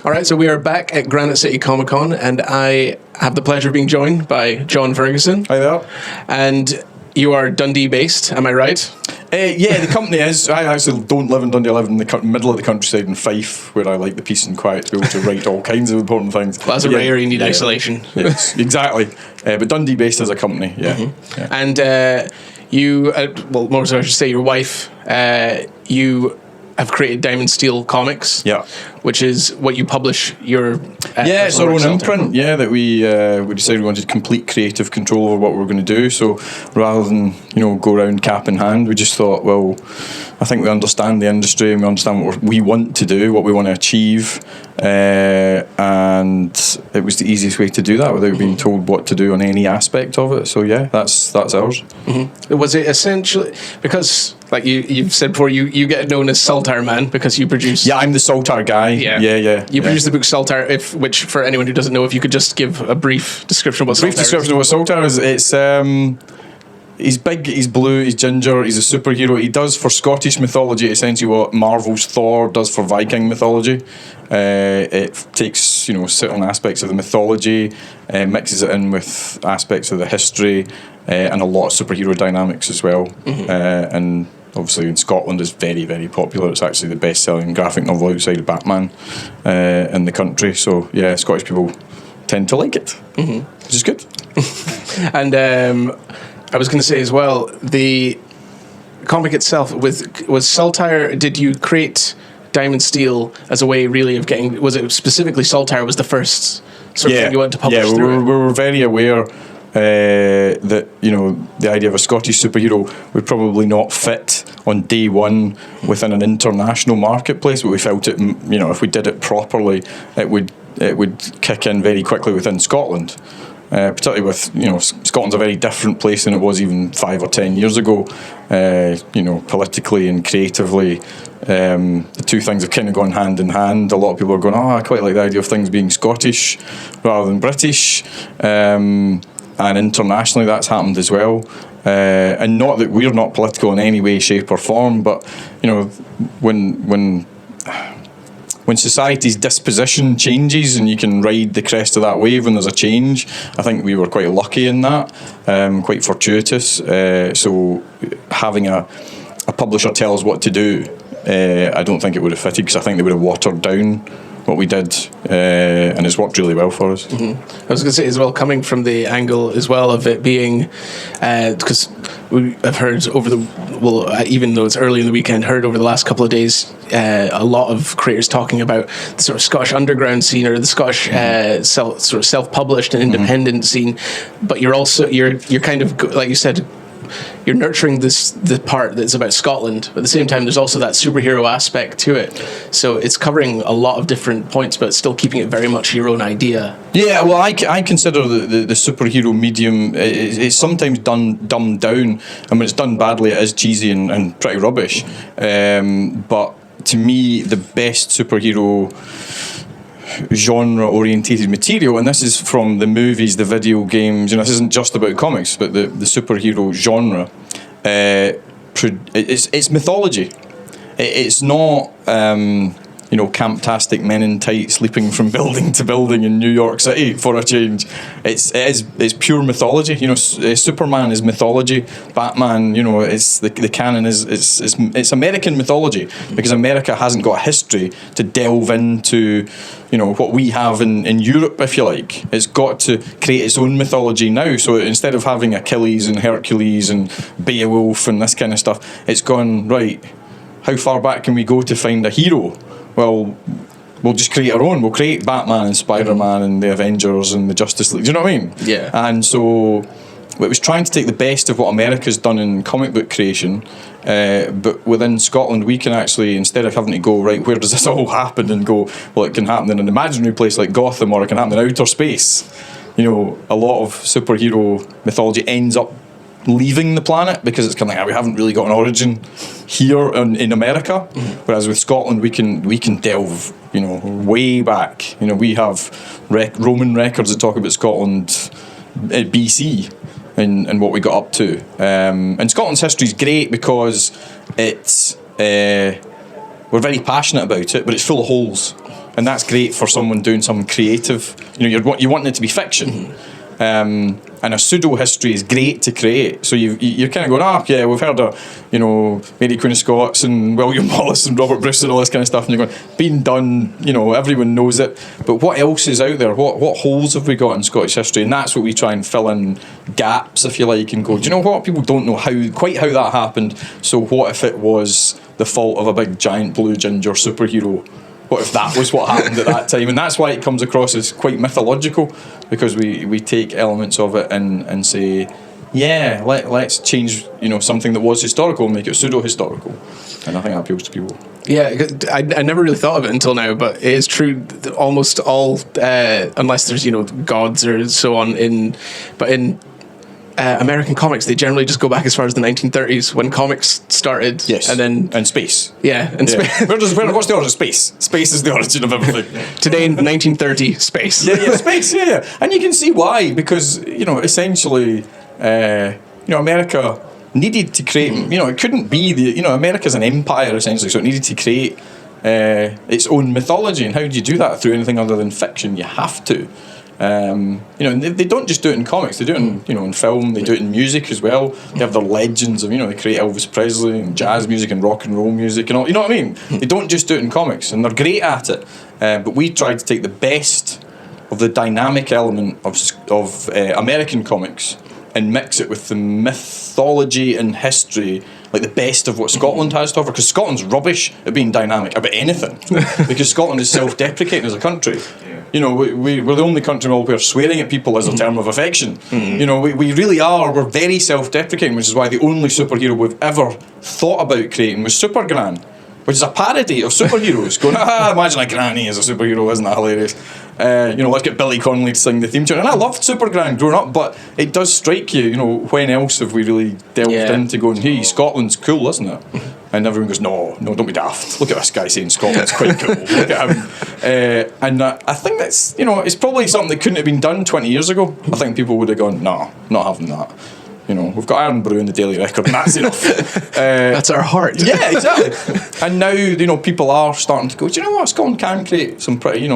All right, so we are back at Granite City Comic Con, and I have the pleasure of being joined by John Ferguson. Hi there. And you are Dundee-based, am I right? Yeah, the company is. I actually don't live in Dundee. I live in the middle of the countryside in Fife, where I like the peace and quiet to be able to write all kinds of important things. Well, as a writer, you need isolation. Yes, exactly. But Dundee-based as a company, yeah. Mm-hmm. Yeah. And you, well, more so I should say your wife, you have created Diamondsteel Comics, yeah, which is what you publish your it's our own imprint, that we decided we wanted complete creative control over what we were going to do. So rather than go around cap in hand, we just thought, well, I think we understand the industry and we understand what we want to do, what we want to achieve, and it was the easiest way to do that without being told what to do on any aspect of it. So yeah, that's ours. Mm-hmm. Was it essentially because, like you've said before, you get known as Saltire Man because you produce? Yeah, I'm the Saltire guy. Yeah. You produce the book Saltire, which for anyone who doesn't know, if you could just give a brief description of what Saltire is. Brief description of what Saltire is. It's he's big, he's blue, he's ginger, he's a superhero. He does for Scottish mythology essentially what Marvel's Thor does for Viking mythology. It takes certain aspects of the mythology, mixes it in with aspects of the history, and a lot of superhero dynamics as well. Mm-hmm. And obviously in Scotland it's very, very popular. It's actually the best-selling graphic novel outside of Batman in the country. So yeah, Scottish people tend to like it, which is good. And I was going to say as well, the comic itself was Saltire. Did you create Diamondsteel as a way really of getting? Was it specifically Saltire was the first sort of thing you wanted to publish? Yeah, we were very aware that the idea of a Scottish superhero would probably not fit on day one within an international marketplace, but we felt it. If we did it properly, it would kick in very quickly within Scotland. Particularly with Scotland's a very different place than it was even 5 or 10 years ago. Politically and creatively, the two things have kind of gone hand in hand. A lot of people are going, I quite like the idea of things being Scottish rather than British. And internationally that's happened as well. And not that we're not political in any way, shape or form, but when society's disposition changes and you can ride the crest of that wave when there's a change, I think we were quite lucky in that, quite fortuitous. So having a publisher tell us what to do, I don't think it would have fitted, because I think they would have watered down what we did, and it's worked really well for us. Mm-hmm. I was going to say as well, coming from the angle as well of it being, because I've heard even though it's early in the weekend, heard over the last couple of days a lot of creators talking about the sort of Scottish underground scene or the Scottish sort of self-published and independent scene, but you're kind of, like you said, you're nurturing the part that's about Scotland, but at the same time there's also that superhero aspect to it, so it's covering a lot of different points but still keeping it very much your own idea. Yeah, well, I consider the superhero medium it's sometimes dumbed down, and when it's done badly it is cheesy and pretty rubbish, but to me the best superhero genre orientated material, and this is from the movies, the video games, this isn't just about comics, but the superhero genre, it's mythology. It's not camptastic men in tights leaping from building to building in New York City for a change. It's pure mythology. Superman is mythology. Batman, it's the canon it's American mythology, because America hasn't got a history to delve into what we have in Europe, if you like. It's got to create its own mythology now. So instead of having Achilles and Hercules and Beowulf and this kind of stuff, it's gone, right, how far back can we go to find a hero? Well, we'll just create our own. We'll create Batman and Spider-Man and the Avengers and the Justice League. Do you know what I mean? Yeah. And so it was trying to take the best of what America's done in comic book creation, but within Scotland we can actually, instead of having to go, right, where does this all happen, and go, well, it can happen in an imaginary place like Gotham, or it can happen in outer space. A lot of superhero mythology ends up leaving the planet because it's kind of like, we haven't really got an origin here in America. Whereas with Scotland we can delve way back. We have Roman records that talk about Scotland BC and what we got up to, and Scotland's history is great because it's we're very passionate about it, but it's full of holes. and that's great for someone doing something creative. You know, you want it to be fiction. And a pseudo history is great to create. So you're kind of going, yeah, we've heard of, you know, Mary Queen of Scots and William Wallace and Robert Bruce and all this kind of stuff, and you're going, been done, you know, everyone knows it. But what else is out there? What holes have we got in Scottish history? And that's what we try and fill in gaps, if you like, and go, do you know what? People don't know quite how that happened. So what if it was the fault of a big giant blue ginger superhero? What if that was what happened at that time? And that's why it comes across as quite mythological, because we take elements of it and say, yeah, let's change, you know, something that was historical and make it pseudo-historical. And I think that appeals to people. Yeah, I never really thought of it until now, but it is true that almost all, unless there's, you know, gods or so on, in American comics, they generally just go back as far as the 1930s when comics started. Yes, and space. Yeah, and space. What's the origin of space? Space is the origin of everything. Today, in 1930, space. Yeah, space. Yeah, and you can see why, because, you know, essentially, you know, America needed to create. You know, it couldn't be America's an empire essentially, so it needed to create its own mythology. And how do you do that through anything other than fiction? You have to. You know, and they don't just do it in comics. They do it in, you know, in film. They do it in music as well. They have their legends of, you know, they create Elvis Presley and jazz music and rock and roll music and all. You know what I mean? They don't just do it in comics, and they're great at it. But we tried to take the best of the dynamic element of American comics and mix it with the mythology and history, like the best of what Scotland has to offer. Because Scotland's rubbish at being dynamic about anything. Because Scotland is self-deprecating as a country. You know, we're the only country in all where swearing at people is a term of affection. You know, we really are. We're very self-deprecating, which is why the only superhero we've ever thought about creating was Supergran, which is a parody of superheroes. Going, imagine a granny as a superhero, isn't that hilarious? You know, let's get Billy Connolly to sing the theme tune. And I loved Supergran growing up, but it does strike you, you know, when else have we really delved into going, hey, Scotland's cool, isn't it? And everyone goes, no, don't be daft. Look at this guy saying Scotland's quite cool. Look at him. And I think that's, you know, it's probably something that couldn't have been done 20 years ago. I think people would have gone, no, not having that. You know, we've got Iron Brew in the Daily Record, and that's enough. That's our heart. Yeah, exactly. And now, you know, people are starting to go, do you know what, Scotland can create some pretty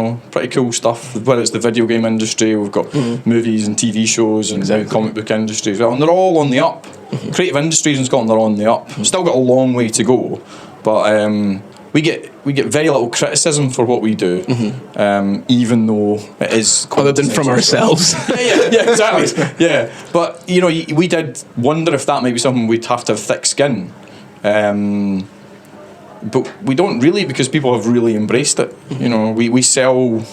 cool stuff, whether it's the video game industry, we've got movies and TV shows and the comic book industry as well, and they're all on the up. Creative industries in Scotland are on the up. Still got a long way to go, but we get very little criticism for what we do, even though it is other than from ourselves. yeah, exactly. Yeah, but you know, we did wonder if that might be something we'd have to have thick skin, but we don't really, because people have really embraced it. You know, we sell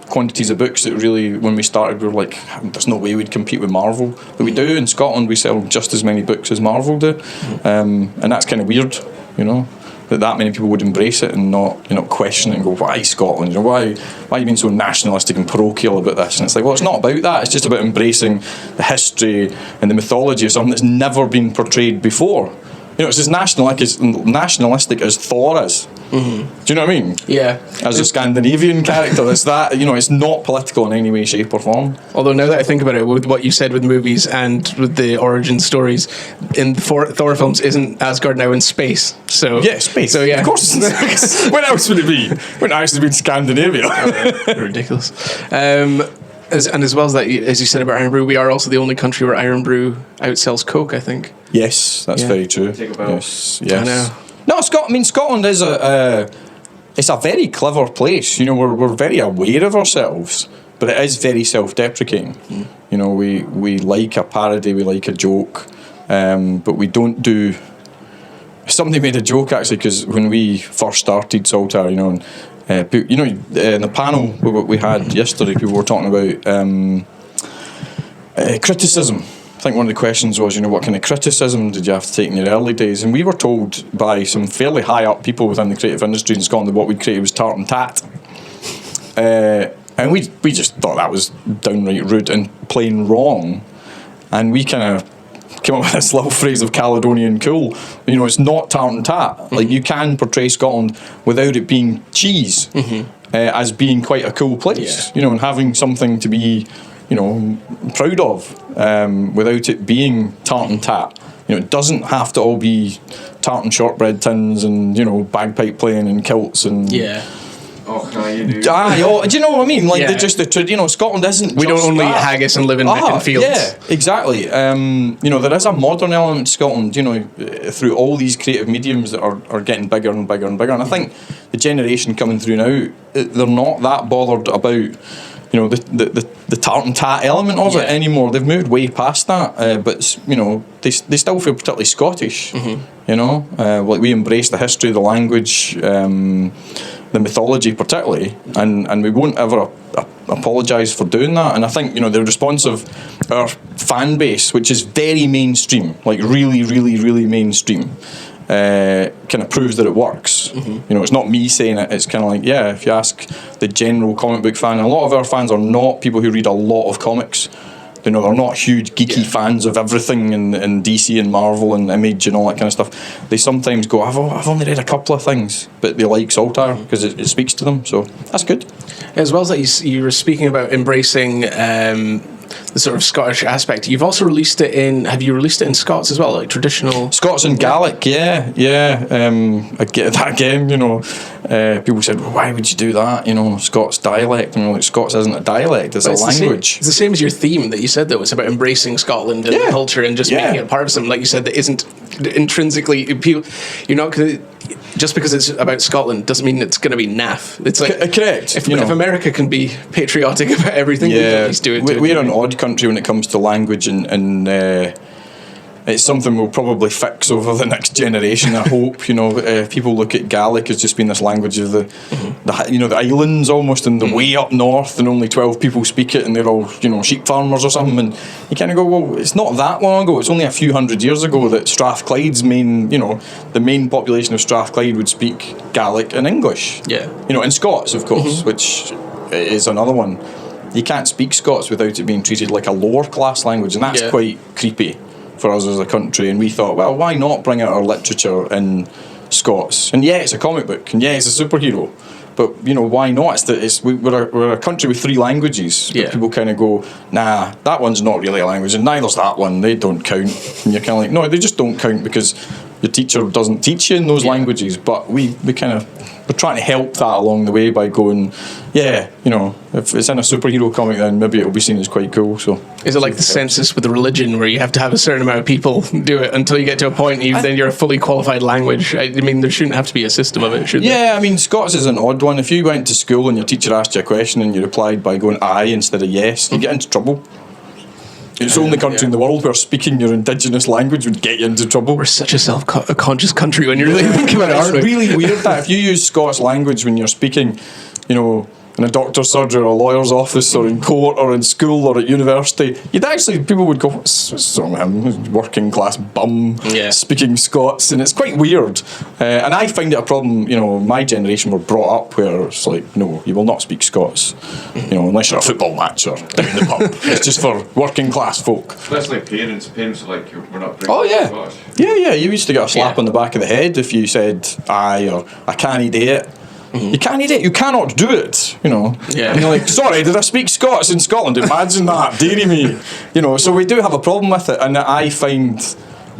quantities of books that really, when we started, we were like, there's no way we'd compete with Marvel. But we do. In Scotland, we sell just as many books as Marvel do, and that's kind of weird, you know, that many people would embrace it and not question it and go, why Scotland? You know, why are you being so nationalistic and parochial about this? And it's like, well, it's not about that. It's just about embracing the history and the mythology of something that's never been portrayed before. You know, it's as nationalistic as Thor is. Do you know what I mean? Yeah. As a Scandinavian character, it's that, you know, it's not political in any way, shape or form. Although now that I think about it, with what you said with movies and with the origin stories, in Thor films, isn't Asgard now in space? So yeah, space. So yeah, of course it's in space. When else would it be? When actually be in Scandinavia? Ridiculous. As well as that, as you said about Iron Brew, we are also the only country where Iron Brew outsells Coke, I think. Yes, that's very true. Yes. I know. No, Scotland is it's a very clever place. You know, we're very aware of ourselves, but it is very self-deprecating. You know, we like a parody, we like a joke, but we don't do. Somebody made a joke actually, because when we first started Saltire, you know. In the panel we had yesterday, people were talking about criticism. I think one of the questions was, you know, what kind of criticism did you have to take in your early days? And we were told by some fairly high up people within the creative industry in Scotland that what we'd created was tart and tat. And we just thought that was downright rude and plain wrong. And we kind of came up with this little phrase of Caledonian cool. You know, it's not tart and tat. Like, you can portray Scotland without it being cheese, as being quite a cool place. You know, and having something to be, you know, proud of, without it being tart and tat. You know, it doesn't have to all be tart and shortbread tins and, you know, bagpipe playing and kilts and... Yeah. Oh, can I do you know what I mean? Like, they're just Scotland isn't. We don't only eat haggis and live in fields. Yeah, exactly. There is a modern element to Scotland, through all these creative mediums that are getting bigger and bigger and bigger. And I think the generation coming through now, they're not that bothered about the tart and tat element of it anymore. They've moved way past that, but they still feel particularly Scottish. Like, we embrace the history, the language, the mythology particularly, and we won't ever apologise for doing that. And I think the response of our fan base, which is very mainstream, like really, really, really mainstream, kind of proves that it works. It's not me saying it. It's kind of like, if you ask the general comic book fan, and a lot of our fans are not people who read a lot of comics. They're not huge geeky fans of everything in DC and Marvel and Image and all that kind of stuff. They sometimes go, I've only read a couple of things, but they like Saltire because it speaks to them. So that's good. As well as that, you were speaking about embracing the sort of Scottish aspect. You've also released it in. Have you released it in Scots as well, like traditional Scots and Gaelic? Yeah. I get that again. People said, well, why would you do that? Scots dialect. Like, Scots isn't a dialect; it's a language. It's the same as your theme that you said, though. It's about embracing Scotland and the culture and just making it part of something, like you said, that isn't intrinsically people. You're not going to. Just because it's about Scotland doesn't mean it's going to be naff. It's like correct. If America can be patriotic about everything, we can at least do it. We're an odd country when it comes to language, and it's something we'll probably fix over the next generation. I hope. People look at Gaelic as just being this language of the islands almost, and the way up north, and only 12 people speak it, and they're all sheep farmers or something. And you kind of go, well, it's not that long ago. It's only a few hundred years ago that Strathclyde's the main population of Strathclyde would speak Gaelic and English. Yeah. And Scots, of course, which is another one. You can't speak Scots without it being treated like a lower class language, and that's quite creepy for us as a country. And we thought, well, why not bring out our literature in Scots? And it's a comic book, and it's a superhero, but why not? We're a country with 3 languages. But people kind of go, nah, that one's not really a language, and neither's that one. They don't count. And you're kind of like, no, they just don't count because your teacher doesn't teach you in those languages. But we're trying to help that along the way by going, if it's in a superhero comic, then maybe it'll be seen as quite cool. So, is it like the census with the religion, where you have to have a certain amount of people do it until you get to a point, then you're a fully qualified language? I mean, there shouldn't have to be a system of it, should there? Yeah, I mean, Scots is an odd one. If you went to school and your teacher asked you a question and you replied by going aye instead of yes, you get into trouble. It's the only country in the world where speaking your indigenous language would get you into trouble. We're such a self-conscious country when you really think about it, aren't we? It's really weird that if you use Scots language when you're speaking, in a doctor's surgery or a lawyer's office or in court or in school or at university, people would go, what's wrong with him? Working class bum speaking Scots. And it's quite weird. And I find it a problem, my generation were brought up where it's like, no, you will not speak Scots, unless you're a football match or down the pub. It's just for working class folk. That's like parents are like, we're not bringing Scottish. Yeah, you used to get a slap on the back of the head if you said aye or I can't do it. You can't eat it. You cannot do it. And you're like, sorry, did I speak Scots in Scotland? Imagine that, dearie me. So we do have a problem with it, and I find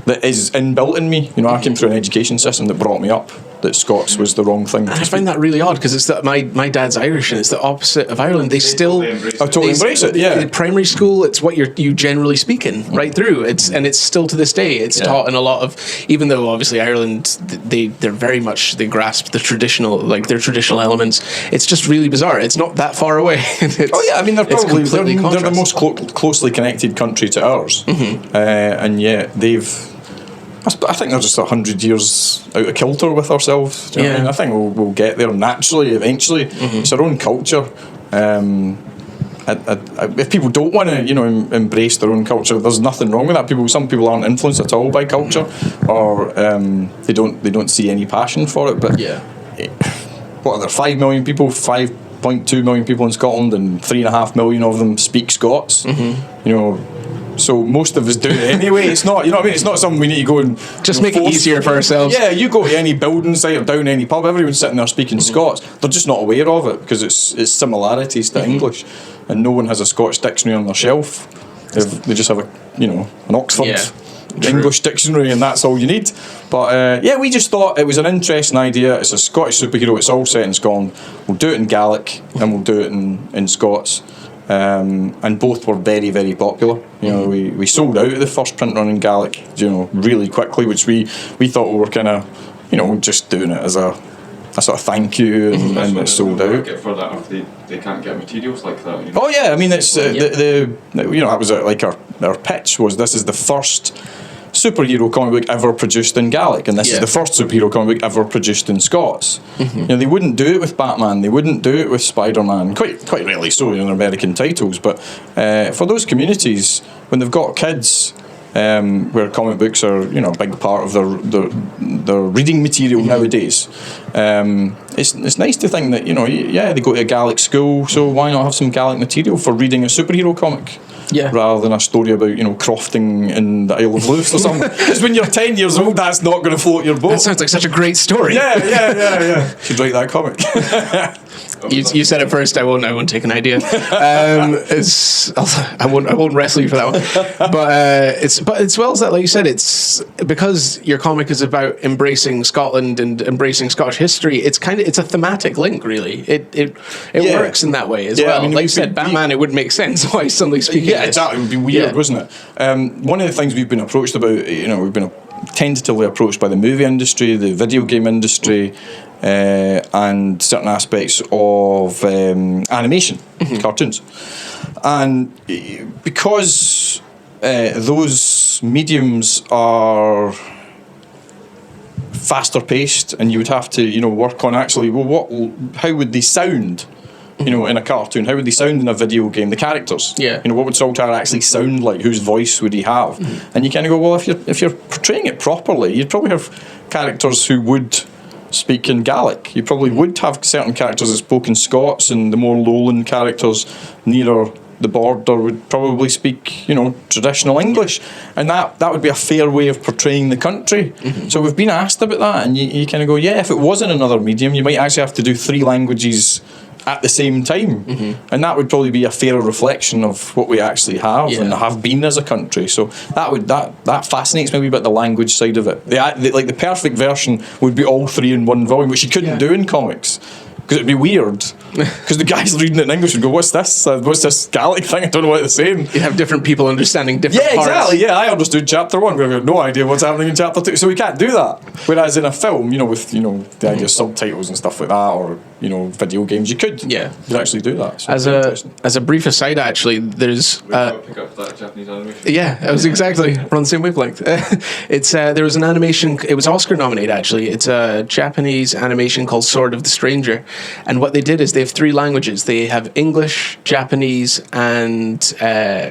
that is inbuilt in me. I came through an education system that brought me up that Scots was the wrong thing. I find that really odd because it's that my dad's Irish and it's the opposite of Ireland. They still totally embrace it. Yeah, in primary school, it's what you generally speak in right through. It's still to this day. It's taught in a lot of, even though obviously Ireland they're very much they grasp the traditional their traditional elements. It's just really bizarre. It's not that far away. I mean they're probably they're the most closely connected country to ours, and yet I think they're just 100 years out of kilter with ourselves. Do you know what I mean? I think we'll get there naturally, eventually. It's our own culture. If people don't want to, embrace their own culture, there's nothing wrong with that. Some people aren't influenced at all by culture, or they don't see any passion for it. But what are there? 5 million people, 5.2 million people in Scotland, and 3.5 million of them speak Scots. So most of us do it anyway. It's not, It's not something we need to go and just make it easier for ourselves. Yeah, you go to any building site or down any pub, everyone's sitting there speaking Scots. They're just not aware of it because it's similarities to English, and no one has a Scottish dictionary on their shelf. They just have an Oxford. English dictionary, and that's all you need. But we just thought it was an interesting idea. It's a Scottish superhero. It's all set in Scotland. We'll do it in Gaelic and we'll do it in Scots. And both were very, very popular. You know, we sold out of the first print run in Gaelic, really quickly, which we thought we were kind of, just doing it as a sort of thank you, and it sold out. Get for that if they can't get materials like that. Oh yeah, I mean it's that was like our pitch was, this is the first superhero comic book ever produced in Gaelic, and this is the first superhero comic book ever produced in Scots. They wouldn't do it with Batman, they wouldn't do it with Spider-Man, quite rarely so in American titles, but for those communities, when they've got kids where comic books are a big part of their reading material nowadays, it's nice to think that they go to a Gaelic school, so why not have some Gaelic material for reading a superhero comic? Rather than a story about crofting in the Isle of Lewis or something. Because when you're 10 years old, that's not going to float your boat. That sounds like such a great story. Yeah. Should write that comic. You said it first. I won't take an idea. I won't wrestle you for that one. But it's well as that, like you said, it's because your comic is about embracing Scotland and embracing Scottish history. It's a thematic link, really. It works in that way as well. I mean, like you said, Batman, it wouldn't make sense why he's suddenly speaking. Yeah, exactly. It would be weird, wouldn't it? One of the things we've been approached about, we've been tentatively approached by the movie industry, the video game industry, and certain aspects of animation, cartoons. And because those mediums are faster paced, and you would have to work on actually, how would they sound in a cartoon? How would they sound in a video game? The characters. What would Saltire actually sound like? Whose voice would he have? And you kind of go, well, if you're portraying it properly, you'd probably have characters who would speak in Gaelic. You probably would have certain characters that spoke in Scots, and the more lowland characters nearer the border would probably speak, traditional English, and that would be a fair way of portraying the country. So we've been asked about that, and you kind of go, if it was in another medium, you might actually have to do 3 languages at the same time, and that would probably be a fairer reflection of what we actually have and have been as a country. So that fascinates me a wee bit, the language side of it. The perfect version would be all 3 in one volume, which you couldn't do in comics, because it'd be weird. Because the guys reading it in English would go, what's this Gaelic thing? I don't know what they're saying. You'd have different people understanding different parts. Exactly. I understood chapter 1, but I've got no idea what's happening in chapter 2. So we can't do that. Whereas in a film, with the idea of subtitles and stuff like that, or video games, you could actually do that. So as a brief aside, actually, there's pick up that Japanese animation. I was exactly we're on the same wavelength. There was an animation. It was Oscar nominated, actually. It's a Japanese animation called Sword of the Stranger, and what they did is they have 3 languages. They have English, Japanese, and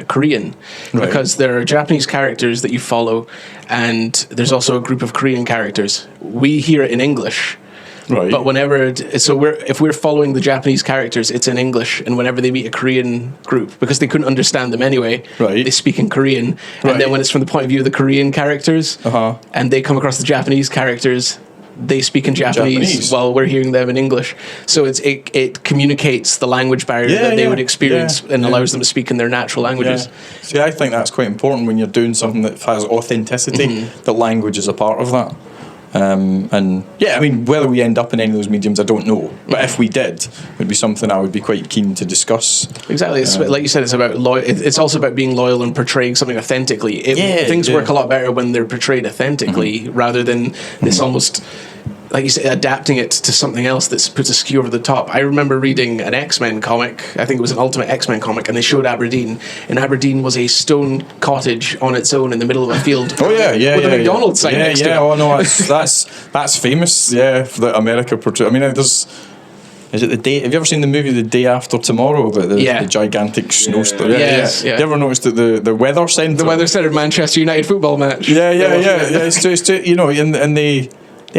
Korean, because there are Japanese characters that you follow, and there's also a group of Korean characters. We hear it in English. Right. But if we're following the Japanese characters, it's in English, and whenever they meet a Korean group, because they couldn't understand them anyway, they speak in Korean. And then when it's from the point of view of the Korean characters, and they come across the Japanese characters, they speak in Japanese while we're hearing them in English. So it communicates the language barrier that they would experience and allows them to speak in their natural languages. See, I think that's quite important when you're doing something that has authenticity, that language is a part of that. Whether we end up in any of those mediums, I don't know. But if we did, it would be something I would be quite keen to discuss. Exactly. It's like you said, it's about it's also about being loyal and portraying something authentically. Things work a lot better when they're portrayed authentically, rather than this almost, like you say, adapting it to something else that puts a skew over the top. I remember reading an X-Men comic, I think it was an Ultimate X-Men comic, and they showed Aberdeen, and Aberdeen was a stone cottage on its own in the middle of a field. With a McDonald's sign next to it. Oh no, that's famous. For the America portrayal. I mean, is it the day? Have you ever seen the movie The Day After Tomorrow about the gigantic snowstorm? Yes. You ever noticed that the weather centre? The weather centre Manchester United football match. It's and they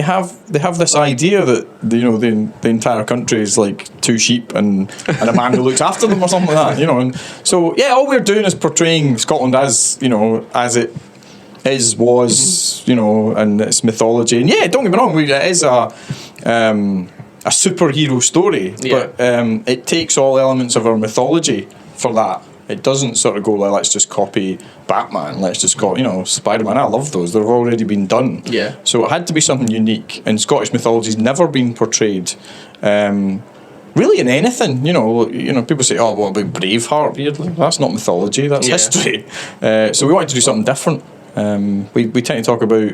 have this idea that the entire country is like 2 sheep and a man who looks after them or something like that, and so all we're doing is portraying Scotland as as it was, and its mythology. And don't get me wrong, it is a superhero story, but it takes all elements of our mythology for that. It doesn't sort of go like, let's just copy Batman, let's just copy, Spider-Man. I love those. They've already been done. Yeah. So it had to be something unique. And Scottish mythology's never been portrayed really in anything. People say, oh, what about Braveheart? Weirdly, that's not mythology. That's history. So we wanted to do something different. We tend to talk about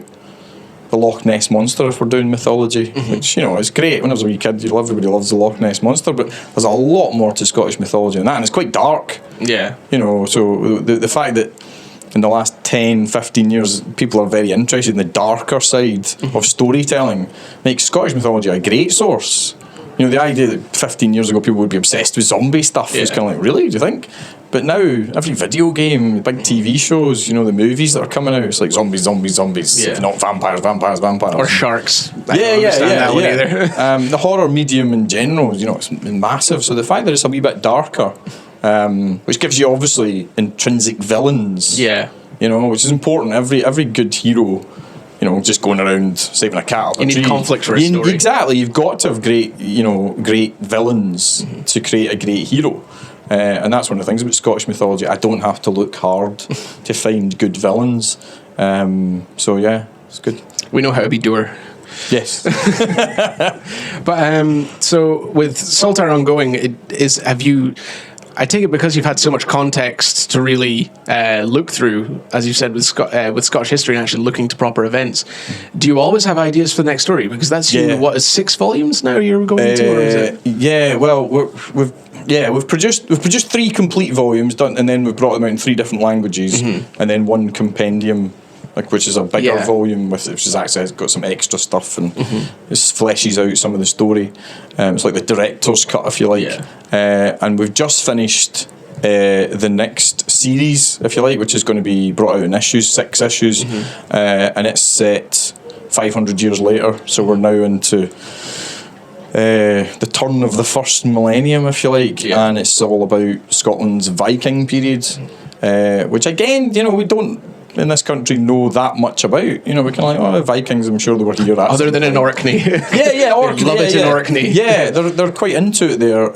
the Loch Ness Monster if we're doing mythology, which, is great. When I was a wee kid, everybody loves the Loch Ness Monster, but there's a lot more to Scottish mythology than that, and it's quite dark. Yeah. So the fact that in the last 10, 15 years, people are very interested in the darker side of storytelling makes Scottish mythology a great source. The idea that 15 years ago people would be obsessed with zombie stuff is kind of like, really, do you think? But now, every video game, big TV shows, the movies that are coming out, it's like zombies. Yeah. If not vampires. Or sharks. Yeah. The horror medium in general, it's massive. So the fact that it's a wee bit darker, which gives you obviously intrinsic villains. Yeah. Which is important. Every good hero, just going around saving a cat up a tree. You need conflict for a story. Exactly. You've got to have great villains to create a great hero. And that's one of the things about Scottish mythology. I don't have to look hard to find good villains. So yeah, it's good. We know how to be doer. Yes. But so with Saltire ongoing, I take it because you've had so much context to really look through, as you said, with Scottish history and actually looking to proper events. Do you always have ideas for the next story? Because that's 6 volumes now you're going into, or is it? Yeah. Well, we've produced 3 complete volumes done, and then we've brought them out in 3 different languages, and then 1 compendium, which is a bigger volume which is actually got some extra stuff and it fleshes out some of the story. It's like the director's cut, if you like. And we've just finished the next series, if you like, which is going to be brought out in 6 issues, and it's set 500 years later. So we're now into the turn of the first millennium, if you like, and it's all about Scotland's Viking period, which again, we don't in this country know that much about. We can Vikings, I'm sure they were here. Other than in Orkney. Orkney. Love it in Orkney. Yeah, they're quite into it there.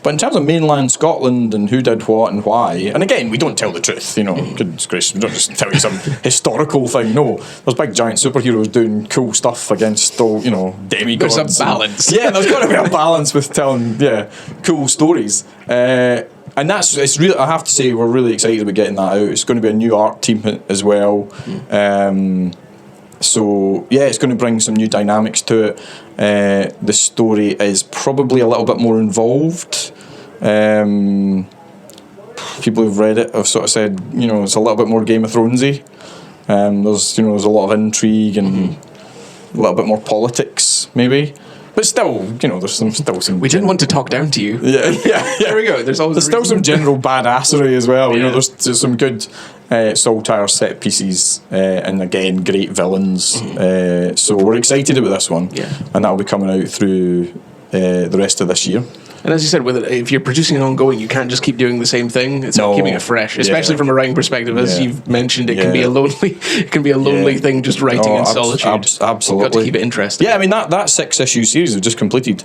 But in terms of mainland Scotland and who did what and why, and again, we don't tell the truth, goodness gracious, we don't just tell you some historical thing. No, there's big giant superheroes doing cool stuff against all, demigods. There's a balance. There's got to be a balance with telling, cool stories. And it's really, I have to say, we're really excited about getting that out. It's going to be a new art team as well. So it's going to bring some new dynamics to it. The story is probably a little bit more involved. People who've read it have sort of said, it's a little bit more Game of Thronesy. There's a lot of intrigue and a little bit more politics, maybe. But still, there's still some. We didn't want to talk down to you. Yeah. There we go. There's still some general badassery as well. There's some good Saltire set pieces, and again, great villains. So we're excited about this one, and that'll be coming out through the rest of this year. And as you said, if you're producing an ongoing, you can't just keep doing the same thing. It's about keeping it fresh, especially from a writing perspective. As you've mentioned, it can be a lonely thing just writing in solitude. Absolutely, you've got to keep it interesting. Yeah, I mean that 6-issue series we've just completed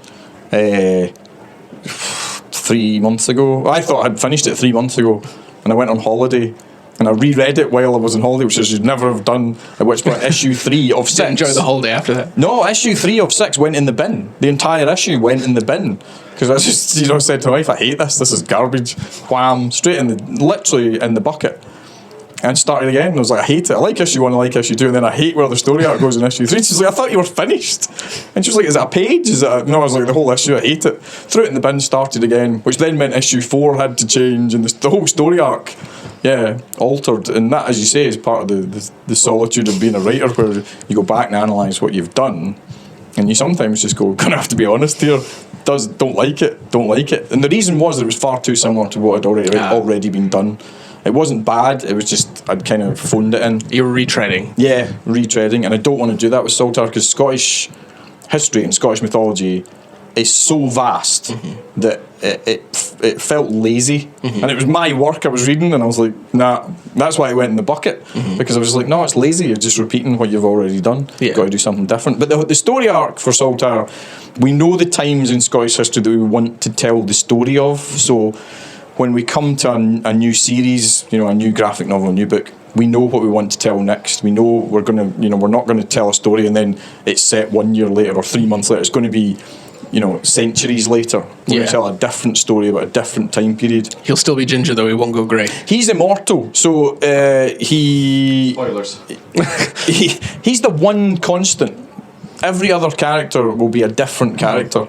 3 months ago. I thought I'd finished it 3 months ago, and I went on holiday. And I reread it while I was on holiday, which I should never have done. At which point, issue 3 of 6. Enjoy the holiday after that. No, issue 3 of 6 went in the bin. The entire issue went in the bin because I just, said to my wife, "I hate this. This is garbage." Wham! Straight literally in the bucket. And started again. And I was like, "I hate it. I like issue 1. I like issue 2. And then I hate where the story arc goes in issue 3." She's like, "I thought you were finished." And she was like, "Is it a page? Is it?" No, I was like, "The whole issue. I hate it." Threw it in the bin. Started again, which then meant issue 4 had to change, and the whole story arc. Altered, and that, as you say, is part of the solitude of being a writer, where you go back and analyse what you've done, and you sometimes just go, "Gonna have to be honest here. Don't like it. And the reason was that it was far too similar to what had already been done. It wasn't bad. It was just I'd kind of phoned it in. You were retreading. Yeah, retreading, and I don't want to do that with Saltire because Scottish history and Scottish mythology is so vast that it felt lazy, and it was my work I was reading, and I was like, nah. That's why I went in the bucket, because I was like, no, it's lazy. You're just repeating what you've already done. You've got to do something different. But the story arc for Saltire, we know the times in Scottish history that we want to tell the story of. So when we come to a new series, you know, a new graphic novel, a new book, we know what we want to tell next. We know we're not going to tell a story and then it's set 1 year later or 3 months later. It's going to be, you know, centuries later. We're going to tell a different story about a different time period. He'll still be ginger though, he won't go grey. He's immortal, so Spoilers. he's the one constant. Every other character will be a different character.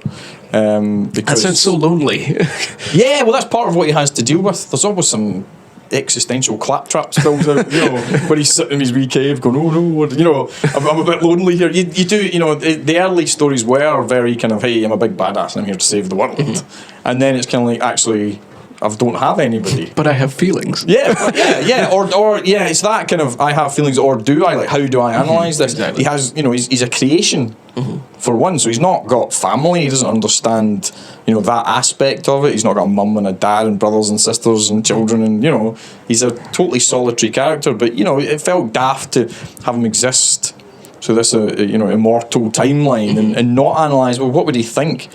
Because That sounds so lonely. yeah, well, that's part of what he has to deal with. There's always some existential claptrap spills out, you know, where he's sitting in his wee cave going, oh no, you know, I'm a bit lonely here. You do, you know, the early stories were very kind of, hey, I'm a big badass and I'm here to save the world. And then it's kind of like, actually, I don't have anybody. But I have feelings. Yeah, or it's that kind of, I have feelings, or do I? Like, how do I analyse this? Exactly. He has, you know, he's a creation, for one, so he's not got family, he doesn't understand, you know, that aspect of it. He's not got a mum and a dad and brothers and sisters and children, and, you know, he's a totally solitary character, but, you know, it felt daft to have him exist, so this, you know, immortal timeline, and not analyse, well, what would he think?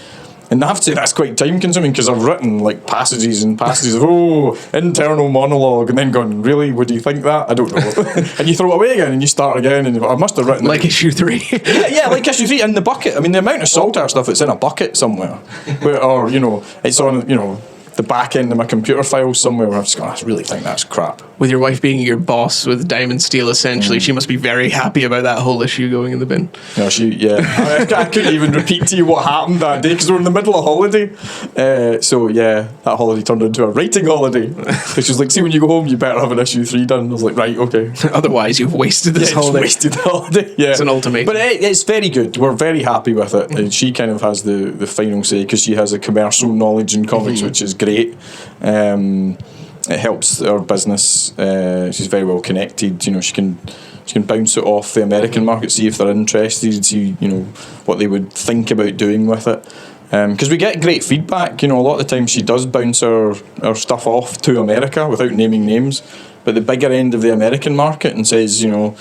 And I have to say that's quite time consuming, because I've written like passages and passages of internal monologue, and then gone, really, would you think that? I don't know. And you throw it away again and you start again, and I must have written Like issue 3. yeah, like issue 3 in the bucket. I mean, the amount of Saltire stuff that's in a bucket somewhere, where, or, you know, it's on, you know, the back end of my computer files somewhere, where I've just gone, I really think that's crap. With your wife being your boss with Diamondsteel, essentially, she must be very happy about that whole issue going in the bin. No, I couldn't even repeat to you what happened that day, because we're in the middle of holiday. So yeah, that holiday turned into a writing holiday. Because she was like, see, when you go home, you better have an issue 3 done. I was like, right, okay. Otherwise, you've wasted this holiday. Wasted the holiday. Yeah, It's an ultimatum. But it's very good. We're very happy with it. And she kind of has the final say, because she has a commercial knowledge in comics, which is great. It helps our business. She's very well connected. You know, she can bounce it off the American market, see if they're interested, see, you know, what they would think about doing with it. Because we get great feedback. You know, a lot of the time she does bounce our stuff off to America without naming names, but the bigger end of the American market, and says, you know,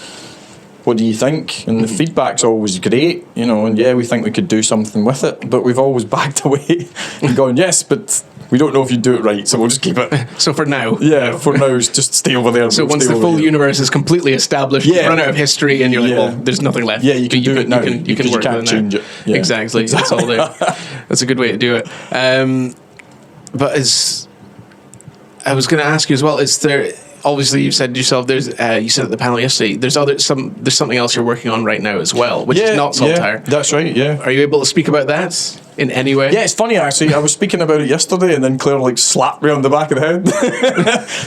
what do you think? And the feedback's always great, you know, and yeah, we think we could do something with it, but we've always backed away and gone, yes, but we don't know if you do it right, so we'll just keep it. So for now. Yeah, for now, just stay over there. So once the full universe is completely established, run out of history, and you're like, well, there's nothing left. Yeah, you can do it now. You can work can't with it change now. it. Yeah. Exactly. That's all there. That's a good way to do it. But I was going to ask you as well, is there... Obviously, you've said yourself. There's you said at the panel yesterday. There's something else you're working on right now as well, which is not Saltire. Yeah, that's right. Yeah. Are you able to speak about that in any way? Yeah, it's funny actually. I was speaking about it yesterday, and then Claire like slapped me on the back of the head.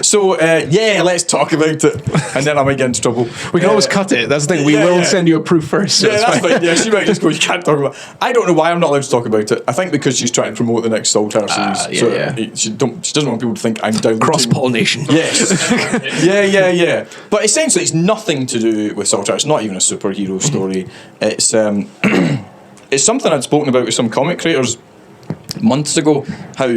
So yeah, let's talk about it, and then I might get into trouble. We can always cut it. That's the thing. We will send you a proof first. So yeah, that's fine. Yeah, she might just go, you can't talk about it. I don't know why I'm not allowed to talk about it. I think because she's trying to promote the next Saltire series. She doesn't want people to think I'm down cross-pollination. Yes. Yeah. But essentially, it's nothing to do with Saltire. It's not even a superhero story. It's it's something I'd spoken about with some comic creators months ago. How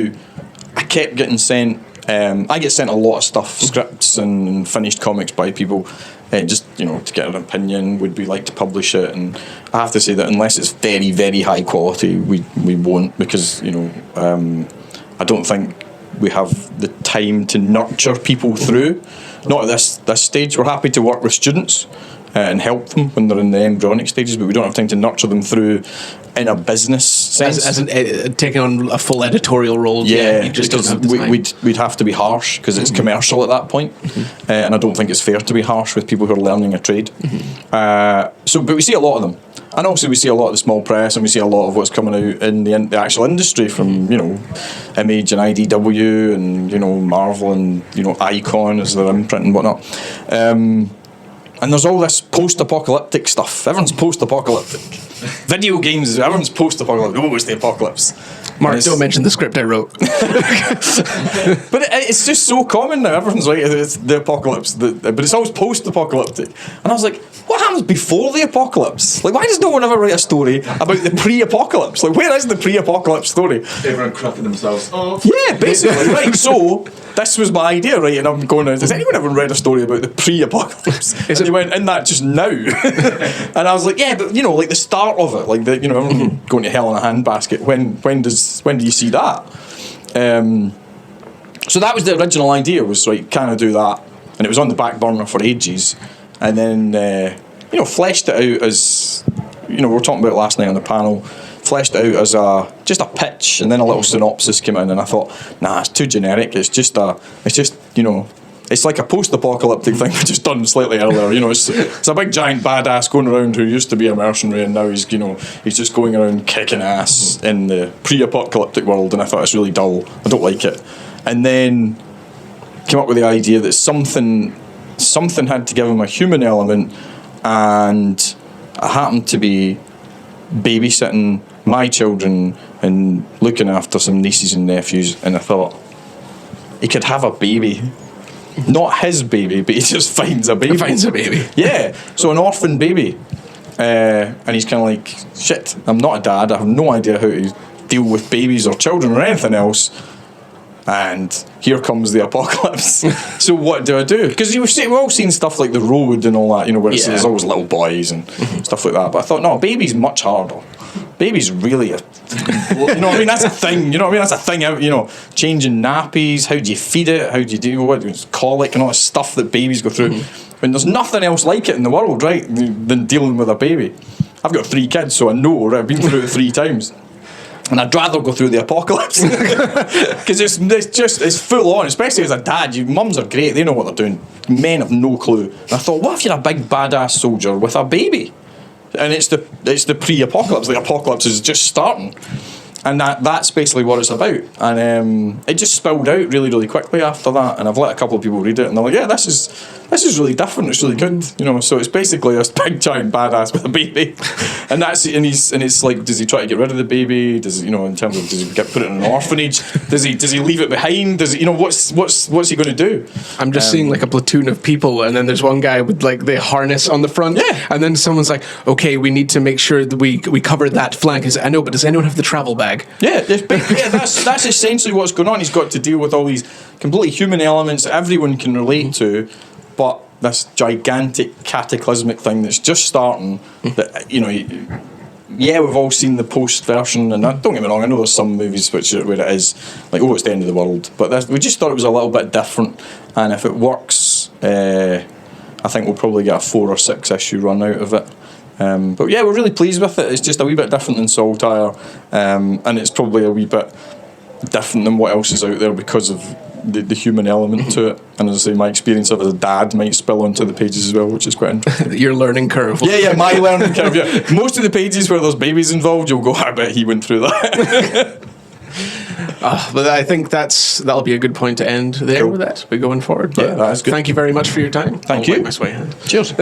I kept getting sent. I get sent a lot of stuff, scripts and finished comics by people. Just, you know, to get an opinion, would we like to publish it? And I have to say that unless it's very, very high quality, we won't, because, you know, I don't think we have the time to nurture people through. Not at this stage. We're happy to work with students and help them when they're in the embryonic stages, but we don't have time to nurture them through in a business sense. As taking on a full editorial role. Yeah, you just don't have the time. We'd have to be harsh, because it's commercial at that point, and I don't think it's fair to be harsh with people who are learning a trade. But we see a lot of them. And also we see a lot of the small press, and we see a lot of what's coming out in the actual industry from, you know, Image and IDW and, you know, Marvel and, you know, Icon as their imprint and whatnot. And there's all this post-apocalyptic stuff. Everyone's post-apocalyptic. Video games, everyone's post-apocalyptic. Oh, it's the apocalypse. Mark, don't mention the script I wrote. But it's just so common now. Everyone's like, it's the apocalypse. But it's always post-apocalyptic. And I was like, what happens before the apocalypse? Like, why does no one ever write a story about the pre-apocalypse? Like, where is the pre-apocalypse story? Everyone crapping themselves off. Yeah, basically. Right, so this was my idea, right? And I'm going, has anyone ever read a story about the pre-apocalypse? And they went, in that just now. And I was like, yeah, but, you know, like the start of it, like, you know, everyone going to hell in a handbasket. When do you see that? So that was the original idea, was like, can I do that? And it was on the back burner for ages. And then, fleshed it out as, we were talking about it last night on the panel, fleshed it out as just a pitch, and then a little synopsis came in, and I thought, nah, it's too generic. It's just it's like a post-apocalyptic thing, but just done slightly earlier. It's a big giant badass going around who used to be a mercenary, and now he's just going around kicking ass in the pre-apocalyptic world. And I thought, it's really dull. I don't like it. And then came up with the idea that something had to give him a human element, and I happened to be babysitting my children and looking after some nieces and nephews, and I thought he could have a baby. Not his baby, but he just finds a baby. Finds a baby. Yeah, so an orphan baby. And he's kind of like, shit, I'm not a dad, I have no idea how to deal with babies or children or anything else. And here comes the apocalypse. So what do I do? Because we've all seen stuff like The Road and all that, where there's always little boys and stuff like that. But I thought, no, baby's much harder. Baby's really that's a thing. That's a thing out, changing nappies, how do you feed it, how do you do it's colic and all this stuff that babies go through. When there's nothing else like it in the world, right, than dealing with a baby. I've got 3 kids, so I know, right, I've been through it 3 times. And I'd rather go through the apocalypse. Because it's full on, especially as a dad. Mums are great, they know what they're doing. Men have no clue. And I thought, what if you're a big badass soldier with a baby? And it's the pre-apocalypse. The apocalypse is just starting, and that's basically what it's about. And it just spilled out really, really quickly after that. And I've let a couple of people read it, and they're like, "Yeah, this is really different. It's really good." So it's basically this big giant badass with a baby, and it's like, does he try to get rid of the baby? Does in terms of, does he put it in an orphanage? Does he leave it behind? Does he, what's he going to do? I'm just seeing like a platoon of people, and then there's one guy with like the harness on the front, and then someone's like, okay, we need to make sure that we cover that flank. I know, but does anyone have the travel bag? Yeah, that's essentially what's going on. He's got to deal with all these completely human elements that everyone can relate to, but this gigantic cataclysmic thing that's just starting. That we've all seen the post version, and don't get me wrong, I know there's some movies where it is like, oh, it's the end of the world, but we just thought it was a little bit different, and if it works, I think we'll probably get a 4 or 6 issue run out of it. But yeah, we're really pleased with it. It's just a wee bit different than Saltire, and it's probably a wee bit different than what else is out there because of the human element to it. And as I say, my experience of it as a dad might spill onto the pages as well, which is quite interesting. Your learning curve. Yeah, my learning curve. Yeah, most of the pages where there's babies involved, you'll go, I bet he went through that. But I think that'll be a good point to end there with that. We're going forward. But yeah, that's good. Thank you very much for your time. Thank you. Wipe my sweat hand. Cheers.